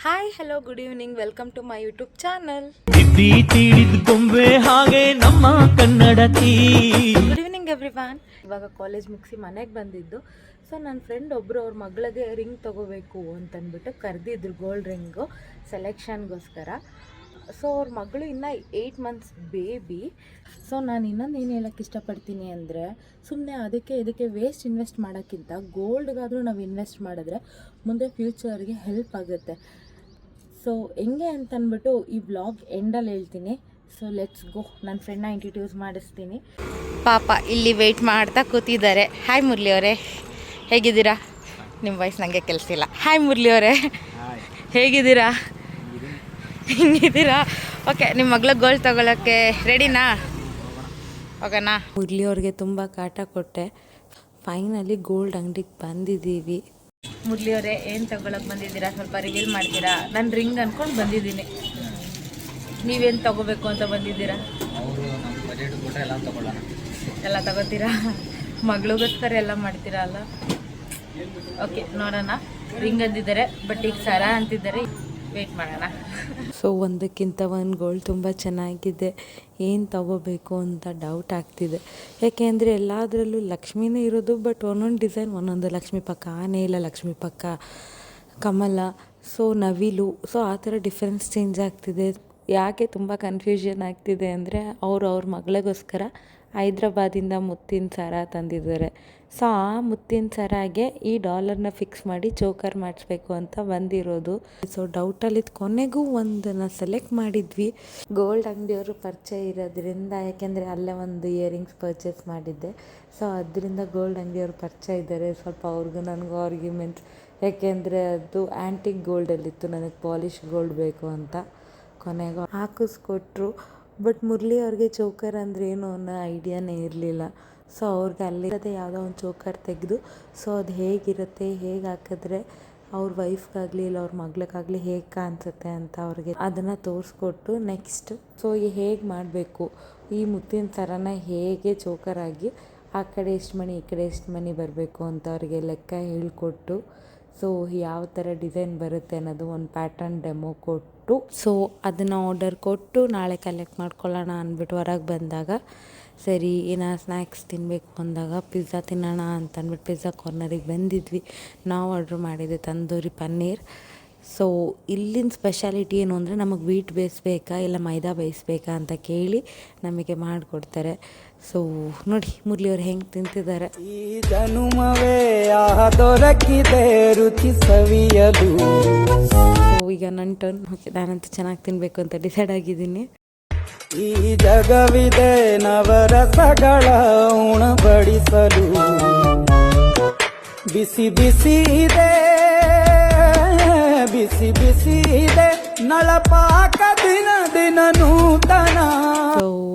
Hi hello good evening, welcome to my YouTube channel. ತಿದ್ದಿ ತಿಳಿದ ಗೊಂಬೆ ಹಾಗೆ ನಮ್ಮ ಕನ್ನಡತಿ. Good evening everyone. ಇವಾಗ ಕಾಲೇಜ್ ಮುಗಿಸಿ ಮನೆಗೆ ಬಂದಿದ್ದು. ಸೊ ನನ್ನ ಫ್ರೆಂಡ್ ಒಬ್ಬರು ಅವ್ರ ಮಗಳಿಗೆ ರಿಂಗ್ ತೊಗೋಬೇಕು ಅಂತಂದ್ಬಿಟ್ಟು ಕರೆದಿದ್ರು, ಗೋಲ್ಡ್ ರಿಂಗು ಸೆಲೆಕ್ಷನ್ಗೋಸ್ಕರ. ಸೊ ಅವ್ರ ಮಗಳು ಇನ್ನೂ 8 ಮಂತ್ಸ್ ಬೇಬಿ. ಸೊ ನಾನು ಇನ್ನೊಂದು ಏನು ಹೇಳೋಕ್ಕೆ ಇಷ್ಟಪಡ್ತೀನಿ ಅಂದರೆ, ಸುಮ್ಮನೆ ಅದಕ್ಕೆ ಇದಕ್ಕೆ ವೇಸ್ಟ್ ಇನ್ವೆಸ್ಟ್ ಮಾಡೋಕ್ಕಿಂತ ಗೋಲ್ಡ್ಗಾದರೂ ನಾವು ಇನ್ವೆಸ್ಟ್ ಮಾಡಿದ್ರೆ ಮುಂದೆ ಫ್ಯೂಚರ್ಗೆ ಹೆಲ್ಪ್ ಆಗುತ್ತೆ. ಸೊ ಹೆಂಗೆ ಅಂತಂದ್ಬಿಟ್ಟು ಈ ವ್ಲಾಗ್ ಎಂಡಲ್ಲಿ ಹೇಳ್ತೀನಿ. So let's go. ನನ್ನ ಫ್ರೆಂಡ್ನ ಇಂಟ್ರಡ್ಯೂಸ್ ಮಾಡಿಸ್ತೀನಿ. ಪಾಪ ಇಲ್ಲಿ ವೆಯ್ಟ್ ಮಾಡ್ತಾ ಕೂತಿದ್ದಾರೆ. ಹಾಯ್ ಮುರಳಿ ಅವರೇ, ಹೇಗಿದ್ದೀರಾ? ನಿಮ್ಮ ವಾಯ್ಸ್ ನನಗೆ ಕೆಲಸಿಲ್ಲ. ಹಾಯ್ ಮುರಳಿ ಅವರೇ, ಹೇಗಿದ್ದೀರಾ? ಹಿಂಗಿದ್ದೀರಾ? ಓಕೆ, ನಿಮ್ಮ ಮಗಳ ಗೋಲ್ಡ್ ತೊಗೊಳಕ್ಕೆ ರೆಡಿನಾ? ಹೋಗೋಣ. ಮುರಳಿ ಅವ್ರಿಗೆ ತುಂಬ ಕಾಟ ಕೊಟ್ಟೆ. ಫೈನಲಿ ಗೋಲ್ಡ್ ಅಂಗಡಿಗೆ ಬಂದಿದ್ದೀವಿ. ಮುರಳಿ ಅವರೇ, ಏನು ತೊಗೊಳಕ್ಕೆ ಬಂದಿದ್ದೀರಾ? ಸ್ವಲ್ಪ ರಿವೀಲ್ ಮಾಡ್ತೀರಾ? ನಾನು ರಿಂಗ್ ಅಂದ್ಕೊಂಡು ಬಂದಿದ್ದೀನಿ. ನೀವೇನು ತೊಗೋಬೇಕು ಅಂತ ಬಂದಿದ್ದೀರಾ? ಎಲ್ಲ ತೊಗೋತೀರಾ? ಮಗಳಿಗೋಸ್ಕರ ಎಲ್ಲ ಮಾಡ್ತೀರಾ ಅಲ್ಲ? ಓಕೆ, ನೋಡೋಣ. ರಿಂಗ್ ಅಂದಿದ್ದಾರೆ, ಬಟ್ ಈಗ ಸರ ಅಂತಿದ್ದಾರೆ. ವೆಯ್ಟ್ ಮಾಡೋಣ. ಸೊ ಒಂದಕ್ಕಿಂತ ಒಂದು ಗೋಲ್ಡ್ ತುಂಬ ಚೆನ್ನಾಗಿದೆ. ಏನು ತೊಗೋಬೇಕು ಅಂತ ಡೌಟ್ ಆಗ್ತಿದೆ. ಯಾಕೆಂದರೆ ಎಲ್ಲದರಲ್ಲೂ ಲಕ್ಷ್ಮಿನೇ ಇರೋದು, ಬಟ್ ಒಂದೊಂದು ಡಿಸೈನ್ ಒಂದೊಂದು. ಲಕ್ಷ್ಮಿ ಪಕ್ಕ ಆನೆ ಇಲ್ಲ, ಲಕ್ಷ್ಮಿ ಪಕ್ಕ ಕಮಲ, ಸೊ ನವಿಲು, ಸೊ ಆ ಥರ ಡಿಫ್ರೆನ್ಸ್ ಚೇಂಜ್ ಆಗ್ತಿದೆ. ಯಾಕೆ ತುಂಬ ಕನ್ಫ್ಯೂಷನ್ ಆಗ್ತಿದೆ ಅಂದರೆ, ಅವ್ರ ಮಗಳಿಗೋಸ್ಕರ ಹೈದ್ರಾಬಾದಿಂದ ಮುತ್ತಿನ ಸರ ತಂದಿದ್ದಾರೆ. ಸೊ ಆ ಮುತ್ತಿನ ಸರಾಗೆ ಈ ಡಾಲರ್ನ ಫಿಕ್ಸ್ ಮಾಡಿ ಚೋಕರ್ ಮಾಡಿಸ್ಬೇಕು ಅಂತ ಬಂದಿರೋದು. ಸೊ ಡೌಟಲ್ಲಿದ್ದು ಕೊನೆಗೂ ಒಂದನ್ನು ಸೆಲೆಕ್ಟ್ ಮಾಡಿದ್ವಿ. ಗೋಲ್ಡ್ ಅಂಗಡಿಯವರು ಪರಿಚಯ ಇರೋದ್ರಿಂದ, ಯಾಕೆಂದರೆ ಅಲ್ಲೇ ಒಂದು ಇಯರಿಂಗ್ಸ್ ಪರ್ಚೇಸ್ ಮಾಡಿದ್ದೆ. ಸೊ ಅದರಿಂದ ಗೋಲ್ಡ್ ಅಂಗಡಿಯವರು ಪರಿಚಯ ಇದ್ದಾರೆ. ಸ್ವಲ್ಪ ಅವ್ರಿಗೂ ನನಗೂ ಆರ್ಗ್ಯುಮೆಂಟ್ಸ್, ಯಾಕೆಂದರೆ ಅದು ಆ್ಯಂಟಿಕ್ ಗೋಲ್ಡಲ್ಲಿತ್ತು, ನನಗೆ ಪಾಲಿಶ್ ಗೋಲ್ಡ್ ಬೇಕು ಅಂತ. ಕೊನೆಗೂ ಹಾಕಿಸ್ಕೊಟ್ರು. ಬಟ್ ಮುರಳಿ ಅವ್ರಿಗೆ ಚೋಕರ್ ಅಂದರೆ ಏನು ಅನ್ನೋ ಐಡಿಯಾನೇ ಇರಲಿಲ್ಲ. ಸೊ ಅವ್ರಿಗೆ ಅಲ್ಲಿರೋದೇ ಯಾವುದೋ ಒಂದು ಚೋಕರ್ ತೆಗೆದು, ಸೊ ಅದು ಹೇಗಿರುತ್ತೆ, ಹೇಗೆ ಹಾಕಿದ್ರೆ ಅವ್ರ ವೈಫ್ಗಾಗಲಿ ಇಲ್ಲ ಅವ್ರ ಮಗಳಿಗಾಗಲಿ ಹೇಗೆ ಕಾಣಿಸುತ್ತೆ ಅಂತ ಅವ್ರಿಗೆ ಅದನ್ನು ತೋರಿಸ್ಕೊಟ್ಟು, ನೆಕ್ಸ್ಟ್ ಸೊ ಹೇಗೆ ಮಾಡಬೇಕು, ಈ ಮುತ್ತಿನ ಸರನ ಹೇಗೆ ಚೋಕರಾಗಿ ಆ ಕಡೆ ಎಷ್ಟು ಮಣಿ ಈ ಕಡೆ ಎಷ್ಟು ಮಣಿ ಬರಬೇಕು ಅಂತ ಅವ್ರಿಗೆ ಲೆಕ್ಕ ಹೇಳಿಕೊಟ್ಟು, ಸೊ ಯಾವ ಥರ ಡಿಸೈನ್ ಬರುತ್ತೆ ಅನ್ನೋದು ಒಂದು ಪ್ಯಾಟರ್ನ್ ಡೆಮೋ ಕೊಟ್ಟು, ಸೊ ಅದನ್ನು ಆರ್ಡರ್ ಕೊಟ್ಟು ನಾಳೆ ಕಲೆಕ್ಟ್ ಮಾಡ್ಕೊಳ್ಳೋಣ ಅಂದ್ಬಿಟ್ಟು ಹೊರಗೆ ಬಂದಾಗ, ಸರಿ ಏನಾರು ಸ್ನ್ಯಾಕ್ಸ್ ತಿನ್ನಬೇಕು ಅಂದಾಗ ಪಿಜ್ಜಾ ತಿನ್ನೋಣ ಅಂತ ಅಂದ್ಬಿಟ್ಟು ಪಿಜ್ಜಾ ಕಾರ್ನರಿಗೆ ಬಂದಿದ್ವಿ. ನಾವು ಆರ್ಡ್ರ್ ಮಾಡಿದ್ದೆ ತಂದೂರಿ ಪನ್ನೀರ್. ಸೊ ಇಲ್ಲಿನ ಸ್ಪೆಷಾಲಿಟಿ ಏನು ಅಂದರೆ, ನಮಗೆ ವೀಟ್ ಬೇಯಿಸ್ಬೇಕಾ ಇಲ್ಲ ಮೈದಾ ಬೇಯಿಸ್ಬೇಕಾ ಅಂತ ಕೇಳಿ ನಮಗೆ ಮಾಡಿಕೊಡ್ತಾರೆ. ಸೊ ನೋಡಿ ಮುರಳಿ ಅವ್ರು ಹೆಂಗೆ ತಿಂತಿದ್ದಾರೆ. ಈ ಜನುಮವೇ ದೊರಕಿದೆ ರುಚಿ ಸವಿಯಲು. ಸೊ ಈಗ ನನ್ನ ಟರ್ನ್. ಓಕೆ, ನಾನಂತೂ ಚೆನ್ನಾಗಿ ತಿನ್ನಬೇಕು ಅಂತ ಡಿಸೈಡ್ ಆಗಿದ್ದೀನಿ. ಈ ಜಗವಿದೆ ನವರಸಗಳ ಉಣಬಡಿಸಲು, ಬಿಸಿ ಬಿಸಿ ಇದೆ, ಬಿಸಿ ಬಿಸಿ ಇದೆ ನಳಪಾಕ ದಿನ ದಿನ ನೂತನ. ಸೊ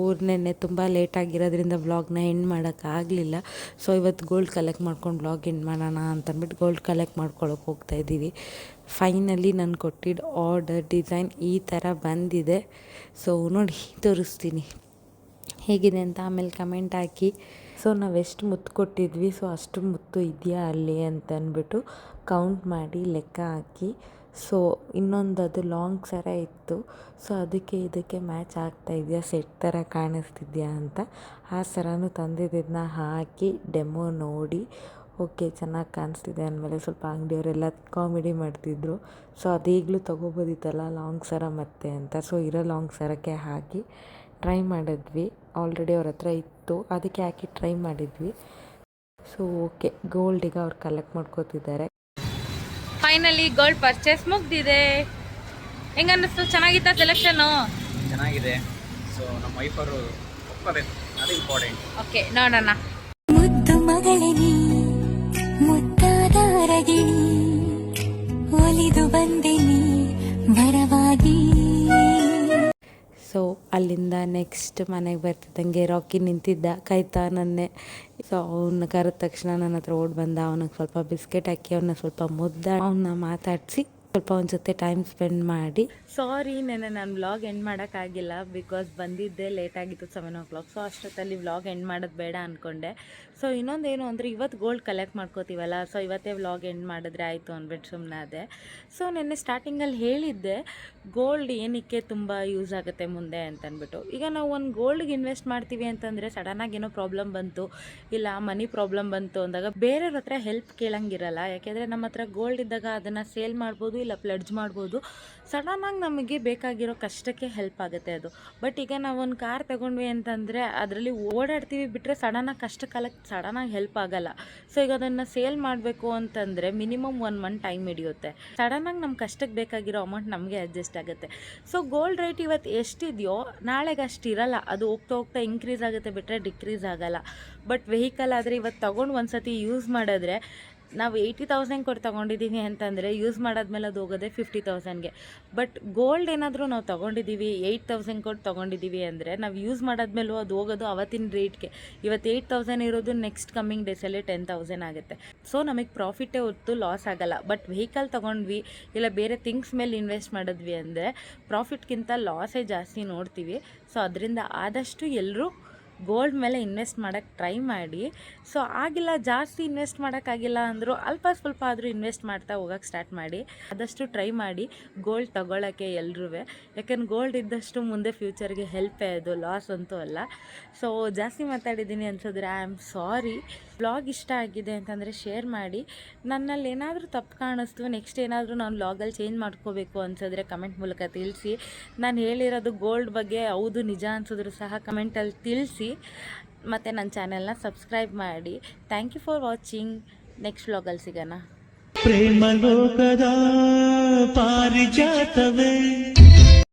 ನೆನ್ನೆ ತುಂಬ ಲೇಟ್ ಆಗಿರೋದ್ರಿಂದ ವ್ಲಾಗ್ನ ಎಂಡ್ ಮಾಡೋಕ್ಕಾಗಲಿಲ್ಲ. ಸೊ ಇವತ್ತು ಗೋಲ್ಡ್ ಕಲೆಕ್ಟ್ ಮಾಡ್ಕೊಂಡು ವ್ಲಾಗ್ ಎಂಡ್ ಮಾಡೋಣ ಅಂತಂದ್ಬಿಟ್ಟು ಗೋಲ್ಡ್ ಕಲೆಕ್ಟ್ ಮಾಡ್ಕೊಳಕ್ಕೆ ಹೋಗ್ತಾಯಿದ್ದೀವಿ. ಫೈನಲಿ ನಾನು ಕೊಟ್ಟಿದ್ದ ಆರ್ಡರ್ ಡಿಸೈನ್ ಈ ಥರ ಬಂದಿದೆ. ಸೊ ನೋಡಿ ತೋರಿಸ್ತೀನಿ ಹೇಗಿದೆ ಅಂತ, ಆಮೇಲೆ ಕಮೆಂಟ್ ಹಾಕಿ. ಸೊ ನಾವೆಷ್ಟು ಮುತ್ತು ಕೊಟ್ಟಿದ್ವಿ, ಸೊ ಅಷ್ಟು ಮುತ್ತು ಇದೆಯಾ ಅಲ್ಲಿ ಅಂತ ಅಂದ್ಬಿಟ್ಟು ಕೌಂಟ್ ಮಾಡಿ ಲೆಕ್ಕ ಹಾಕಿ. ಸೊ ಇನ್ನೊಂದು ಅದು ಲಾಂಗ್ ಸರ ಇತ್ತು. ಸೊ ಅದಕ್ಕೆ ಇದಕ್ಕೆ ಮ್ಯಾಚ್ ಆಗ್ತಾ ಇದೆಯಾ, ಸೆಟ್ ಥರ ಕಾಣಿಸ್ತಿದ್ಯಾ ಅಂತ ಆ ಸರನೂ ತಂದಿದ್ದನ್ನ ಹಾಕಿ ಡೆಮೋ ನೋಡಿ, ಓಕೆ ಚೆನ್ನಾಗಿ ಕಾಣಿಸ್ತಿದೆ ಅಂದಮೇಲೆ ಸ್ವಲ್ಪ ಅಂಗಡಿಯವರೆಲ್ಲ ಕಾಮಿಡಿ ಮಾಡ್ತಿದ್ರು. ಸೊ ಅದೀಗಲೂ ತೊಗೋಬೋದಿತ್ತಲ್ಲ ಲಾಂಗ್ ಸರ ಮತ್ತೆ ಅಂತ. ಸೊ ಇರೋ ಲಾಂಗ್ ಸರಕ್ಕೆ ಹಾಕಿ ಟ್ರೈ ಮಾಡಿದ್ವಿ. ಆಲ್ರೆಡಿ ಅವ್ರ ಹತ್ರ ಇತ್ತು, ಅದಕ್ಕೆ ಹಾಕಿ ಟ್ರೈ ಮಾಡಿದ್ವಿ. ಸೊ ಓಕೆ, ಗೋಲ್ಡಿಗೆ ಅವ್ರು ಕಲೆಕ್ಟ್ ಮಾಡ್ಕೋತಿದ್ದಾರೆ. ಫೈನಲಿ ಗೋಲ್ಡ್ ಪರ್ಚೇಸ್ ಮುಗ್ದಿದೆ. ಹೆಂಗ ಅನ್ನಿಸ್ತು? ಚೆನ್ನಾಗಿತ್ತ ಸೆಲೆಕ್ಷನು? ಚೆನ್ನಾಗಿದೆ. ಸೊ ನಮ್ಮ ವೈಫರು ಒಪ್ಪಬೇಕು, ಅದು ಇಂಪಾರ್ಟೆಂಟ್. ಓಕೆ, ನೋಡೋಣ. ಮುದ್ದು ಮಗಳೇ, ಮುದ್ದಾದ ರಗಿಣಿ, ಒಲಿದು ಬಂದಿನಿ ವರವಾಗಿ. ಸೊ ಅಲ್ಲಿಂದ ನೆಕ್ಸ್ಟ್ ಮನೆಗೆ ಬರ್ತಿದ್ದಂಗೆ ರಾಕಿ ನಿಂತಿದ್ದ, ಕಾಯ್ತಾ ನನ್ನೇ. ಸೊ ಅವನ್ನ ಕರೆದ ತಕ್ಷಣ ನನ್ನ ಹತ್ರ ಓಡಿ ಬಂದ. ಅವನಿಗೆ ಸ್ವಲ್ಪ ಬಿಸ್ಕೆಟ್ ಹಾಕಿ ಅವನ್ನ ಸ್ವಲ್ಪ ಮುದ್ದ ಅವನ್ನ ಮಾತಾಡಿಸಿ ಸ್ವಲ್ಪ ಒಂದು ಜೊತೆ ಟೈಮ್ ಸ್ಪೆಂಡ್ ಮಾಡಿ. ಸಾರಿ ನೆನ್ನೆ ನಾನು ವ್ಲಾಗ್ ಎಂಡ್ ಮಾಡೋಕ್ಕಾಗಿಲ್ಲ, ಬಿಕಾಸ್ ಬಂದಿದ್ದೆ ಲೇಟಾಗಿತ್ತು 7 o'clock. ಸೊ ಅಷ್ಟೊತ್ತಲ್ಲಿ ವ್ಲಾಗ್ ಎಂಡ್ ಮಾಡೋದು ಬೇಡ ಅಂದ್ಕೊಂಡೆ. ಸೊ ಇನ್ನೊಂದೇನು ಅಂದರೆ ಇವತ್ತು ಗೋಲ್ಡ್ ಕಲೆಕ್ಟ್ ಮಾಡ್ಕೋತೀವಲ್ಲ, ಸೊ ಇವತ್ತೇ ವ್ಲಾಗ್ ಎಂಡ್ ಮಾಡಿದ್ರೆ ಆಯಿತು ಅಂದ್ಬಿಟ್ಟು ಸುಮ್ಮನೆ ಅದೇ. ಸೊ ನೆನ್ನೆ ಸ್ಟಾರ್ಟಿಂಗಲ್ಲಿ ಹೇಳಿದ್ದೆ ಗೋಲ್ಡ್ ಏನಕ್ಕೆ ತುಂಬ ಯೂಸ್ ಆಗುತ್ತೆ ಮುಂದೆ ಅಂತಂದ್ಬಿಟ್ಟು. ಈಗ ನಾವು ಒಂದು ಗೋಲ್ಡ್ಗೆ ಇನ್ವೆಸ್ಟ್ ಮಾಡ್ತೀವಿ ಅಂತಂದರೆ ಸಡನ್ನಾಗಿ ಏನೋ ಪ್ರಾಬ್ಲಮ್ ಬಂತು, ಇಲ್ಲ ಮನಿ ಪ್ರಾಬ್ಲಮ್ ಬಂತು ಅಂದಾಗ ಬೇರೆಯವ್ರ ಹತ್ರ ಹೆಲ್ಪ್ ಕೇಳಂಗಿರಲ್ಲ. ಯಾಕೆಂದರೆ ನಮ್ಮ ಹತ್ರ ಗೋಲ್ಡ್ ಇದ್ದಾಗ ಅದನ್ನು ಸೇಲ್ ಮಾಡ್ಬೋದು, ಇಲ್ಲ ಪ್ಲೆಡ್ಜ್ ಮಾಡ್ಬೋದು. ಸಡನ್ನಾಗಿ ನಮಗೆ ಬೇಕಾಗಿರೋ ಕಷ್ಟಕ್ಕೆ ಹೆಲ್ಪ್ ಆಗುತ್ತೆ ಅದು. ಬಟ್ ಈಗ ನಾವು ಒಂದು ಕಾರ್ ತೊಗೊಂಡ್ವಿ ಅಂತಂದರೆ ಅದರಲ್ಲಿ ಓಡಾಡ್ತೀವಿ ಬಿಟ್ಟರೆ ಸಡನ್ನಾಗಿ ಕಷ್ಟ ಕಾಲಕ್ಕೆ ಸಡನ್ನಾಗಿ ಹೆಲ್ಪ್ ಆಗಲ್ಲ. ಸೊ ಈಗ ಅದನ್ನು ಸೇಲ್ ಮಾಡಬೇಕು ಅಂತಂದರೆ ಮಿನಿಮಮ್ 1 month ಟೈಮ್ ಹಿಡಿಯುತ್ತೆ. ಸಡನ್ನಾಗಿ ನಮ್ಮ ಕಷ್ಟಕ್ಕೆ ಬೇಕಾಗಿರೋ ಅಮೌಂಟ್ ನಮಗೆ ಅಡ್ಜಸ್ಟ್ ಆಗುತ್ತೆ. ಸೊ ಗೋಲ್ಡ್ ರೇಟ್ ಇವತ್ತು ಎಷ್ಟಿದೆಯೋ ನಾಳೆಗೆ ಅಷ್ಟು ಇರಲ್ಲ, ಅದು ಹೋಗ್ತಾ ಹೋಗ್ತಾ ಇನ್ಕ್ರೀಸ್ ಆಗುತ್ತೆ ಬಿಟ್ಟರೆ ಡಿಕ್ರೀಸ್ ಆಗಲ್ಲ. ಬಟ್ ವೆಹಿಕಲ್ ಆದರೆ ಇವತ್ತು ತೊಗೊಂಡು ಒಂದು ಸತಿ ಯೂಸ್ ಮಾಡಿದ್ರೆ ನಾವು 80,000 ಕೊಟ್ಟು ತೊಗೊಂಡಿದ್ದೀವಿ ಅಂತಂದರೆ ಯೂಸ್ ಮಾಡಾದ್ಮೇಲೆ ಅದು ಹೋಗೋದೆ 50,000ಗೆ. ಬಟ್ ಗೋಲ್ಡ್ ಏನಾದರೂ ನಾವು ತೊಗೊಂಡಿದ್ದೀವಿ 8,000 ಕೊಟ್ಟು ತೊಗೊಂಡಿದ್ದೀವಿ ಅಂದರೆ ನಾವು ಯೂಸ್ ಮಾಡಾದ್ಮೇಲೂ ಅದು ಹೋಗೋದು ಅವತ್ತಿನ ರೇಟ್ಗೆ. ಇವತ್ತು 8,000 ಇರೋದು ನೆಕ್ಸ್ಟ್ ಕಮ್ಮಿಂಗ್ ಡೇಸಲ್ಲಿ 10,000 ಆಗುತ್ತೆ. ಸೊ ನಮಗೆ ಪ್ರಾಫಿಟ್ಟೇ ಹೊತ್ತು ಲಾಸ್ ಆಗಲ್ಲ. ಬಟ್ ವೆಹಿಕಲ್ ತೊಗೊಂಡ್ವಿ ಇಲ್ಲ ಬೇರೆ ಥಿಂಗ್ಸ್ ಮೇಲೆ ಇನ್ವೆಸ್ಟ್ ಮಾಡಿದ್ವಿ ಅಂದರೆ ಪ್ರಾಫಿಟ್ಗಿಂತ ಲಾಸೇ ಜಾಸ್ತಿ ನೋಡ್ತೀವಿ. ಸೊ ಅದರಿಂದ ಆದಷ್ಟು ಎಲ್ಲರೂ ಗೋಲ್ಡ್ ಮೇಲೆ ಇನ್ವೆಸ್ಟ್ ಮಾಡೋಕ್ಕೆ ಟ್ರೈ ಮಾಡಿ. ಸೊ ಆಗಿಲ್ಲ, ಜಾಸ್ತಿ ಇನ್ವೆಸ್ಟ್ ಮಾಡೋಕ್ಕಾಗಿಲ್ಲ ಅಂದರೂ ಅಲ್ಪ ಸ್ವಲ್ಪ ಆದರೂ ಇನ್ವೆಸ್ಟ್ ಮಾಡ್ತಾ ಹೋಗೋಕ್ಕೆ ಸ್ಟಾರ್ಟ್ ಮಾಡಿ. ಆದಷ್ಟು ಟ್ರೈ ಮಾಡಿ ಗೋಲ್ಡ್ ತೊಗೊಳ್ಳೋಕ್ಕೆ ಎಲ್ರೂ. ಯಾಕೆಂದ್ರೆ ಗೋಲ್ಡ್ ಇದ್ದಷ್ಟು ಮುಂದೆ ಫ್ಯೂಚರ್ಗೆ ಹೆಲ್ಪೇ, ಅದು ಲಾಸ್ ಅಂತೂ ಅಲ್ಲ. ಸೊ ಜಾಸ್ತಿ ಮಾತಾಡಿದ್ದೀನಿ ಅನ್ಸಿದ್ರೆ ಐ ಆಮ್ ಸಾರಿ. ವ್ಲಾಗ್ ಇಷ್ಟ ಆಗಿದೆ ಅಂತಂದರೆ ಶೇರ್ ಮಾಡಿ. ನನ್ನಲ್ಲಿ ಏನಾದರೂ ತಪ್ಪು ಕಾಣಿಸ್ತು, ನೆಕ್ಸ್ಟ್ ಏನಾದರೂ ನಾನು ವ್ಲಾಗಲ್ಲಿ ಚೇಂಜ್ ಮಾಡ್ಕೋಬೇಕು ಅನ್ಸಿದ್ರೆ ಕಮೆಂಟ್ ಮೂಲಕ ತಿಳಿಸಿ. ನಾನು ಹೇಳಿರೋದು ಗೋಲ್ಡ್ ಬಗ್ಗೆ ಹೌದು ನಿಜ ಅನ್ಸಿದ್ರು ಸಹ ಕಮೆಂಟಲ್ಲಿ ತಿಳಿಸಿ. ಮತ್ತು ನನ್ನ ಚಾನೆಲ್ನ ಸಬ್ಸ್ಕ್ರೈಬ್ ಮಾಡಿ. Thank you for watching. Next ವ್ಲಾಗಲ್ಲಿ ಸಿಗೋಣ. ಪ್ರೇಮ ಲೋಕದ ಪಾರಿಜಾತವೇ